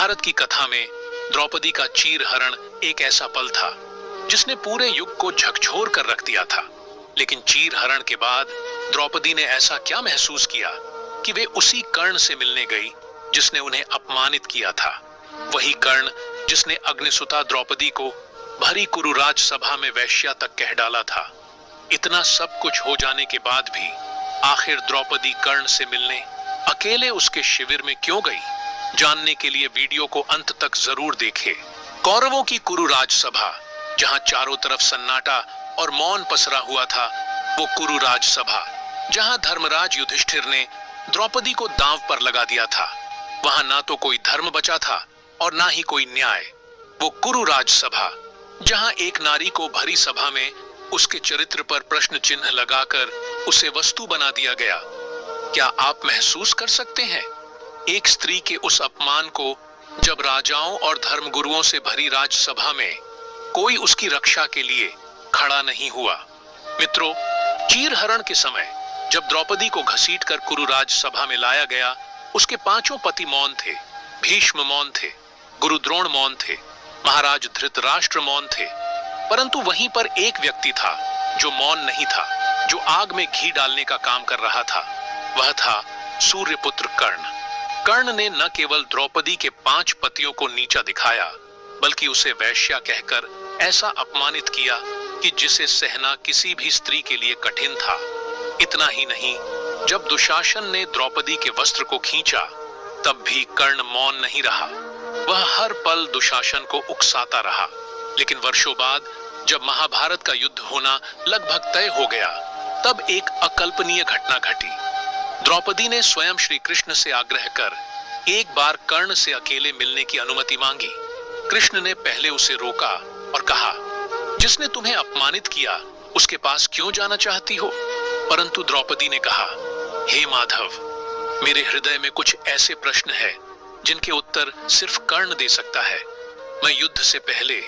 महाभारत की कथा में द्रौपदी का चीरहरण एक ऐसा पल था जिसने पूरे युग को झकझोर कर रख दिया था। लेकिन चीरहरण के बाद द्रौपदी ने ऐसा क्या महसूस किया कि वे उसी कर्ण से मिलने गई जिसने उन्हें अपमानित किया था। वही कर्ण जिसने अग्निसुता द्रौपदी को भरी कुरुराज सभा में वेश्या तक कह डाला था। इतना सब कुछ हो जाने के बाद भी आखिर द्रौपदी कर्ण से मिलने अकेले उसके शिविर में क्यों गई? जानने के लिए वीडियो को अंत तक जरूर देखें। कौरवों की कुरुराज सभा, जहां चारों तरफ सन्नाटा और मौन पसरा हुआ था, वो कुरुराज सभा जहां धर्मराज युधिष्ठिर ने द्रौपदी को दांव पर लगा दिया था। वहां ना तो कोई धर्म बचा था और ना ही कोई न्याय। वो कुरुराज सभा जहां एक नारी को भरी सभा में उसके चरित्र पर प्रश्न चिन्ह लगाकर उसे वस्तु बना दिया गया। क्या आप महसूस कर सकते हैं एक स्त्री के उस अपमान को, जब राजाओं और धर्मगुरुओं से भरी राजसभा में कोई उसकी रक्षा के लिए खड़ा नहीं हुआ? मित्रों, चीरहरण के समय जब द्रौपदी को घसीटकर कुरुराज सभा में लाया गया, उसके पांचों पति मौन थे। भीष्म मौन थे, गुरु द्रोण मौन थे, महाराज धृतराष्ट्र मौन थे। परंतु वहीं पर एक व्यक्ति था जो मौन नहीं था, जो आग में घी डालने का काम कर रहा था। वह था सूर्यपुत्र कर्ण। कर्ण ने न केवल द्रौपदी के 5 पतियों को नीचा दिखाया, बल्कि उसे वैश्या कहकर ऐसा अपमानित किया कि जिसे सहना किसी भी स्त्री के लिए कठिन था। इतना ही नहीं, जब दुशासन ने द्रौपदी के वस्त्र को खींचा, तब भी कर्ण मौन नहीं रहा। वह हर पल दुशासन को उकसाता रहा। लेकिन वर्षों बाद जब महाभारत का युद्ध होना लगभग तय हो गया, तब एक अकल्पनीय घटना घटी। द्रौपदी ने स्वयं श्री कृष्ण से आग्रह कर एक बार कर्ण से अकेले मिलने की अनुमति मांगी। कृष्ण ने पहले उसे रोका और कहा, जिसने तुम्हें अपमानित किया उसके पास क्यों जाना चाहती हो? परंतु द्रौपदी ने कहा, हे माधव, मेरे हृदय में कुछ ऐसे प्रश्न हैं जिनके उत्तर सिर्फ कर्ण दे सकता है। मैं युद्ध से पहले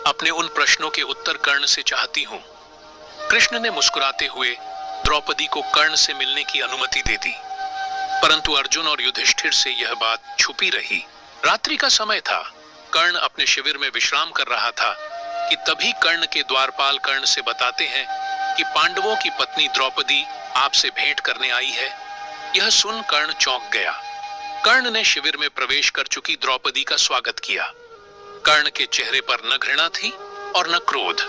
अपने उन प्रश्नों के उत्तर कर्ण से चाहती हूं। कृष्ण ने मुस्कुराते हुए द्रौपदी को कर्ण से मिलने की अनुमति दे दी। परंतु अर्जुन और युधिष्ठिर से यह बात छुपी रही। रात्रि का समय था। कर्ण अपने शिविर में विश्राम कर रहा था कि तभी कर्ण के द्वारपाल कर्ण से बताते हैं कि पांडवों की पत्नी द्रौपदी आपसे भेंट करने आई है। यह सुन कर्ण चौंक गया। कर्ण ने शिविर में प्रवेश कर चुकी द्रौपदी का स्वागत किया। कर्ण के चेहरे पर न घृणा थी और न क्रोध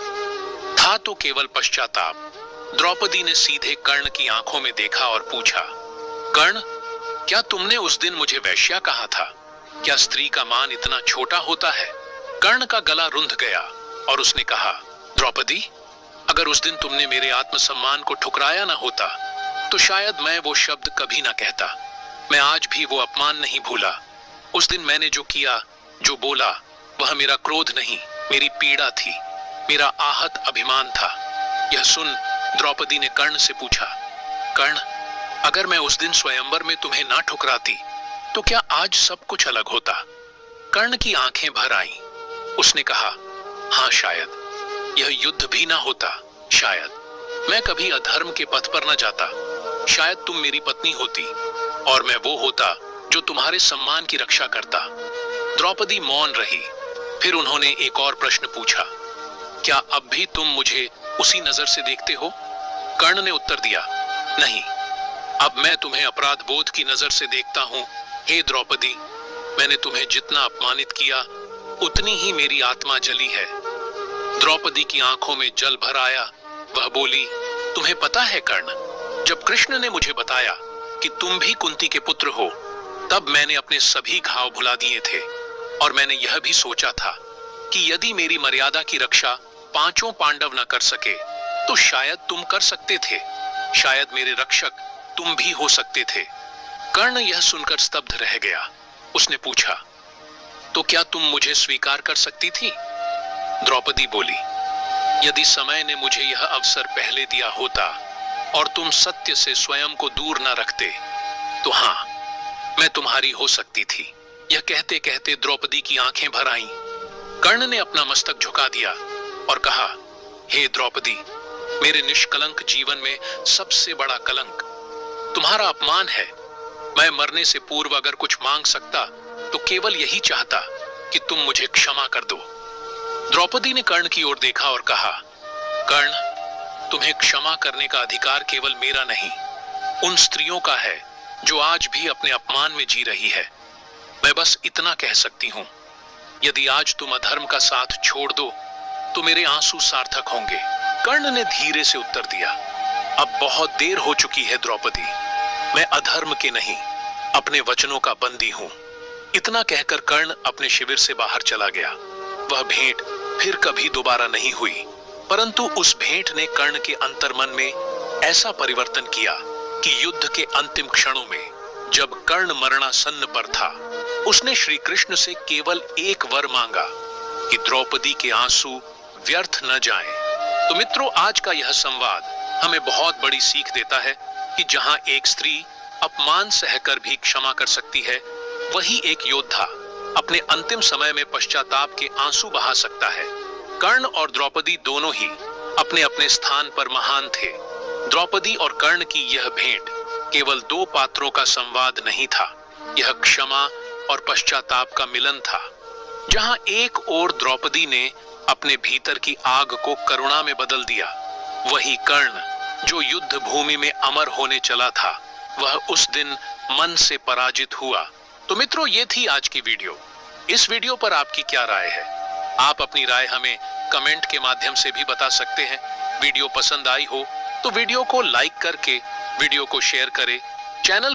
था, तो केवल पश्चाताप। द्रौपदी ने सीधे कर्ण की आंखों में देखा और पूछा, कर्ण, क्या तुमने उस दिन मुझे वैश्या कहा था? क्या स्त्री का मान इतना छोटा होता है? कर्ण का गला रुंध गया और उसने कहा, द्रौपदी, अगर उस दिन तुमने मेरे आत्मसम्मान को ठुकराया ना होता, तो शायद मैं वो शब्द कभी ना कहता। मैं आज भी वो अपमान नहीं भूला। उस दिन मैंने जो किया, जो बोला, वह मेरा क्रोध नहीं, मेरी पीड़ा थी, मेरा आहत अभिमान था। यह सुन द्रौपदी ने कर्ण से पूछा, कर्ण, अगर मैं उस दिन स्वयंवर में तुम्हें ना ठुकराती, तो क्या आज सब कुछ अलग होता? कर्ण की आंखें भर आईं। उसने कहा, हाँ, शायद यह युद्ध भी ना होता। शायद मैं कभी अधर्म के पथ पर न जाता। शायद तुम मेरी पत्नी होती और मैं वो होता जो तुम्हारे सम्मान की रक्षा करता। द्रौपदी मौन रही। फिर उन्होंने एक और प्रश्न पूछा, क्या अब भी तुम मुझे उसी नजर से देखते हो? कर्ण ने उत्तर दिया, नहीं, अब मैं तुम्हें अपराध बोध की नजर से देखता हूं। हे द्रौपदी, मैंने तुम्हें जितना अपमानित किया, उतनी ही मेरी आत्मा जली है। द्रौपदी की आंखों में जल भर आया। वह बोली, तुम्हें पता है कर्ण, जब कृष्ण ने मुझे बताया कि तुम भी कुंती के पुत्र हो, तब मैंने अपने सभी घाव भुला दिए थे और मैंने यह भी सोचा था कि यदि मेरी मर्यादा की रक्षा 5 पांडव न कर सके, तो शायद तुम कर सकते थे। शायद मेरे रक्षक तुम भी हो सकते थे। कर्ण यह सुनकर स्तब्ध रह गया। उसने पूछा, तो क्या तुम मुझे स्वीकार कर सकती थी? द्रौपदी बोली, यदि समय ने मुझे यह अवसर पहले दिया होता और तुम सत्य से स्वयं को दूर न रखते, तो हाँ, मैं तुम्हारी हो सकती थी। यह कहते कहते द्रौपदी की आंखें भर आईं। कर्ण ने अपना मस्तक झुका दिया और कहा, हे द्रौपदी, मेरे निष्कलंक जीवन में सबसे बड़ा कलंक तुम्हारा अपमान है। मैं मरने से पूर्व अगर कुछ मांग सकता तो केवल यही चाहता कि तुम मुझे क्षमा कर दो। द्रौपदी ने कर्ण की ओर देखा और कहा, कर्ण, तुम्हें क्षमा करने का अधिकार केवल मेरा नहीं, उन स्त्रियों का है जो आज भी अपने अपमान में जी रही है। मैं बस इतना कह सकती हूं, यदि आज तुम अधर्म का साथ छोड़ दो तो मेरे आंसू सार्थक होंगे। कर्ण ने धीरे से उत्तर दिया, अब बहुत देर हो चुकी है द्रौपदी, मैं अधर्म के नहीं अपने वचनों का बंदी हूं। इतना कहकर कर्ण अपने शिविर से बाहर चला गया। वह भेंट फिर कभी दोबारा नहीं हुई, परंतु उस भेंट ने कर्ण के अंतर्मन में ऐसा परिवर्तन किया कि युद्ध के अंतिम क्षणों में जब कर्ण मरणासन्न पर था, उसने श्री कृष्ण से केवल एक वर मांगा कि द्रौपदी के आंसू व्यर्थ न जाएं। तो मित्रों, आज का यह संवाद हमें बहुत बड़ी सीख देता है कि जहां एक स्त्री अपमान सहकर भी क्षमा कर सकती है, वही एक योद्धा अपने अंतिम समय में पश्चाताप के आंसू बहा सकता है। कर्ण और द्रौपदी दोनों ही अपने अपने स्थान पर महान थे। द्रौपदी और कर्ण की यह भेंट केवल दो पात्रों का संवाद नहीं था, यह क्षमा और पश्चाताप का मिलन था। जहां एक ओर द्रौपदी ने अपने भीतर की आग को करुणा में बदल दिया, वही कर्ण जो युद्ध भूमि में अमर होने चला था, वह उस दिन मन से पराजित हुआ। तो मित्रों, ये थी आज की वीडियो। इस वीडियो पर आपकी क्या राय है? आप अपनी राय हमें कमेंट के माध्यम से भी बता सकते हैं। वीडियो पसंद आई हो तो वीडियो को लाइक करके वीडियो को शेयर करें। चैनल